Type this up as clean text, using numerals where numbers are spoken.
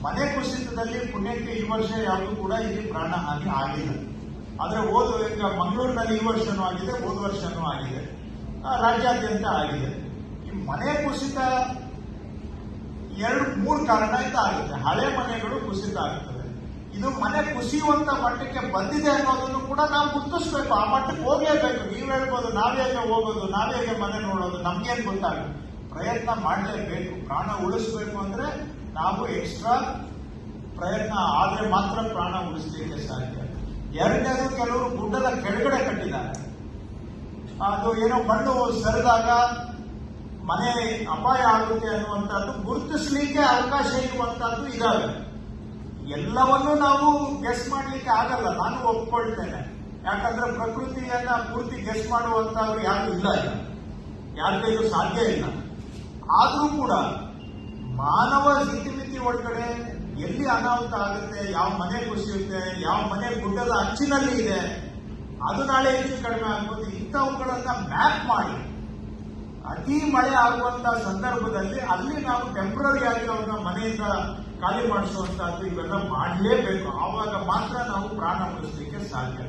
ಮನೆ ಕುಸಿತದಲ್ಲಿ ಪುಣ್ಯಕ್ಕೆ ಈ ವರ್ಷ ಯಾವುದು ಕೂಡ ಇಲ್ಲಿ ಪ್ರಾಣ ಹಾನಿ ಆಗಿಲ್ಲ. ಆದ್ರೆ ಈಗ ಮಂಗಳೂರಿನಲ್ಲಿ ಈ ವರ್ಷನೂ ಆಗಿದೆ, ಹೋದ ವರ್ಷನೂ ಆಗಿದೆ, ರಾಜ್ಯಾದ್ಯಂತ ಆಗಿದೆ. ಈ ಮನೆ ಕುಸಿತ 2-3 ಕಾರಣದಿಂದ ಆಗುತ್ತೆ. ಹಳೆ ಮನೆಗಳು ಕುಸಿತ ಆಗ್ತದೆ. ಇದು ಮನೆ ಕುಸಿಯುವಂತ ಮಟ್ಟಕ್ಕೆ ಬಂದಿದೆ ಅನ್ನೋದನ್ನು ಕೂಡ ನಾವು ಗುರುತಿಸ್ಬೇಕು. ಆ ಮಟ್ಟಕ್ಕೆ ಹೋಗ್ಲೇಬೇಕು. ನೀವು ಹೇಳ್ಬೋದು ನಾವೇಗೆ ಹೋಗೋದು, ನಾವೇಗೆ ಮನೆ ನೋಡೋದು, ನಮ್ಗೇನು ಗೊತ್ತಾಗುತ್ತೆ. ಪ್ರಯತ್ನ ಮಾಡಲೇಬೇಕು. ಪ್ರಾಣ ಉಳಿಸ್ಬೇಕು ಅಂದ್ರೆ ನಾವು ಎಕ್ಸ್ಟ್ರಾ ಪ್ರಯತ್ನ ಆದ್ರೆ ಮಾತ್ರ ಪ್ರಾಣ ಉಳಿಸ್ಲಿಕ್ಕೆ ಸಾಧ್ಯ. ಎರಡನೇದು, ಕೆಲವರು ಗುಡ್ಡದ ಕೆಳಗಡೆ ಕಟ್ಟಿದ್ದಾರೆ. ಅದು ಏನೋ ಮಣ್ಣು ಸರಿದಾಗ ಮನೆ ಅಪಾಯ ಆಗುತ್ತೆ ಅನ್ನುವಂಥದ್ದು ಗುರುತಿಸ್ಲಿಕ್ಕೆ ಅವಕಾಶ ಇರುವಂತದ್ದು ಇದಾವೆ. ಎಲ್ಲವನ್ನೂ ನಾವು ಗೆಸ್ ಮಾಡ್ಲಿಕ್ಕೆ ಆಗಲ್ಲ, ನಾನು ಒಪ್ಕೊಳ್ತೇನೆ. ಯಾಕಂದ್ರೆ ಪ್ರಕೃತಿಯನ್ನ ಪೂರ್ತಿ ಗೆಸ್ ಮಾಡುವಂತವ್ರು ಯಾರು ಇಲ್ಲ, ಯಾರಿಗೆ ಇದು ಸಾಧ್ಯ ಇಲ್ಲ. ಆದ್ರೂ ಕೂಡ ಮಾನವ ಇತಿಮಿತಿ ಒಳಗಡೆ ಎಲ್ಲಿ ಅನಾಹುತ ಆಗುತ್ತೆ, ಯಾವ ಮನೆ ಕುಸಿಯುತ್ತೆ, ಯಾವ ಮನೆ ಗುಡ್ಡದ ಅಂಚಿನಲ್ಲಿ ಇದೆ, ಅದು ನಾಳೆ ಹೆಚ್ಚು ಕಡಿಮೆ ಆಗ್ಬೋದು. ಇಂಥವುಗಳನ್ನ ಮ್ಯಾಪ್ ಮಾಡಿ ಅತಿ ಮಳೆ ಆಗುವಂತ ಸಂದರ್ಭದಲ್ಲಿ ಅಲ್ಲಿ ನಾವು ಟೆಂಪ್ರರಿ ಆಗಿ ಅವ್ರನ್ನ ಮನೆಯಿಂದ ಖಾಲಿ ಮಾಡಿಸುವಂತಹದ್ದು ಇವೆಲ್ಲ ಮಾಡಲೇಬೇಕು. ಆವಾಗ ಮಾತ್ರ ನಾವು ಪ್ರಾಣ ಉಳಿಸಲಿಕ್ಕೆ ಸಾಧ್ಯ.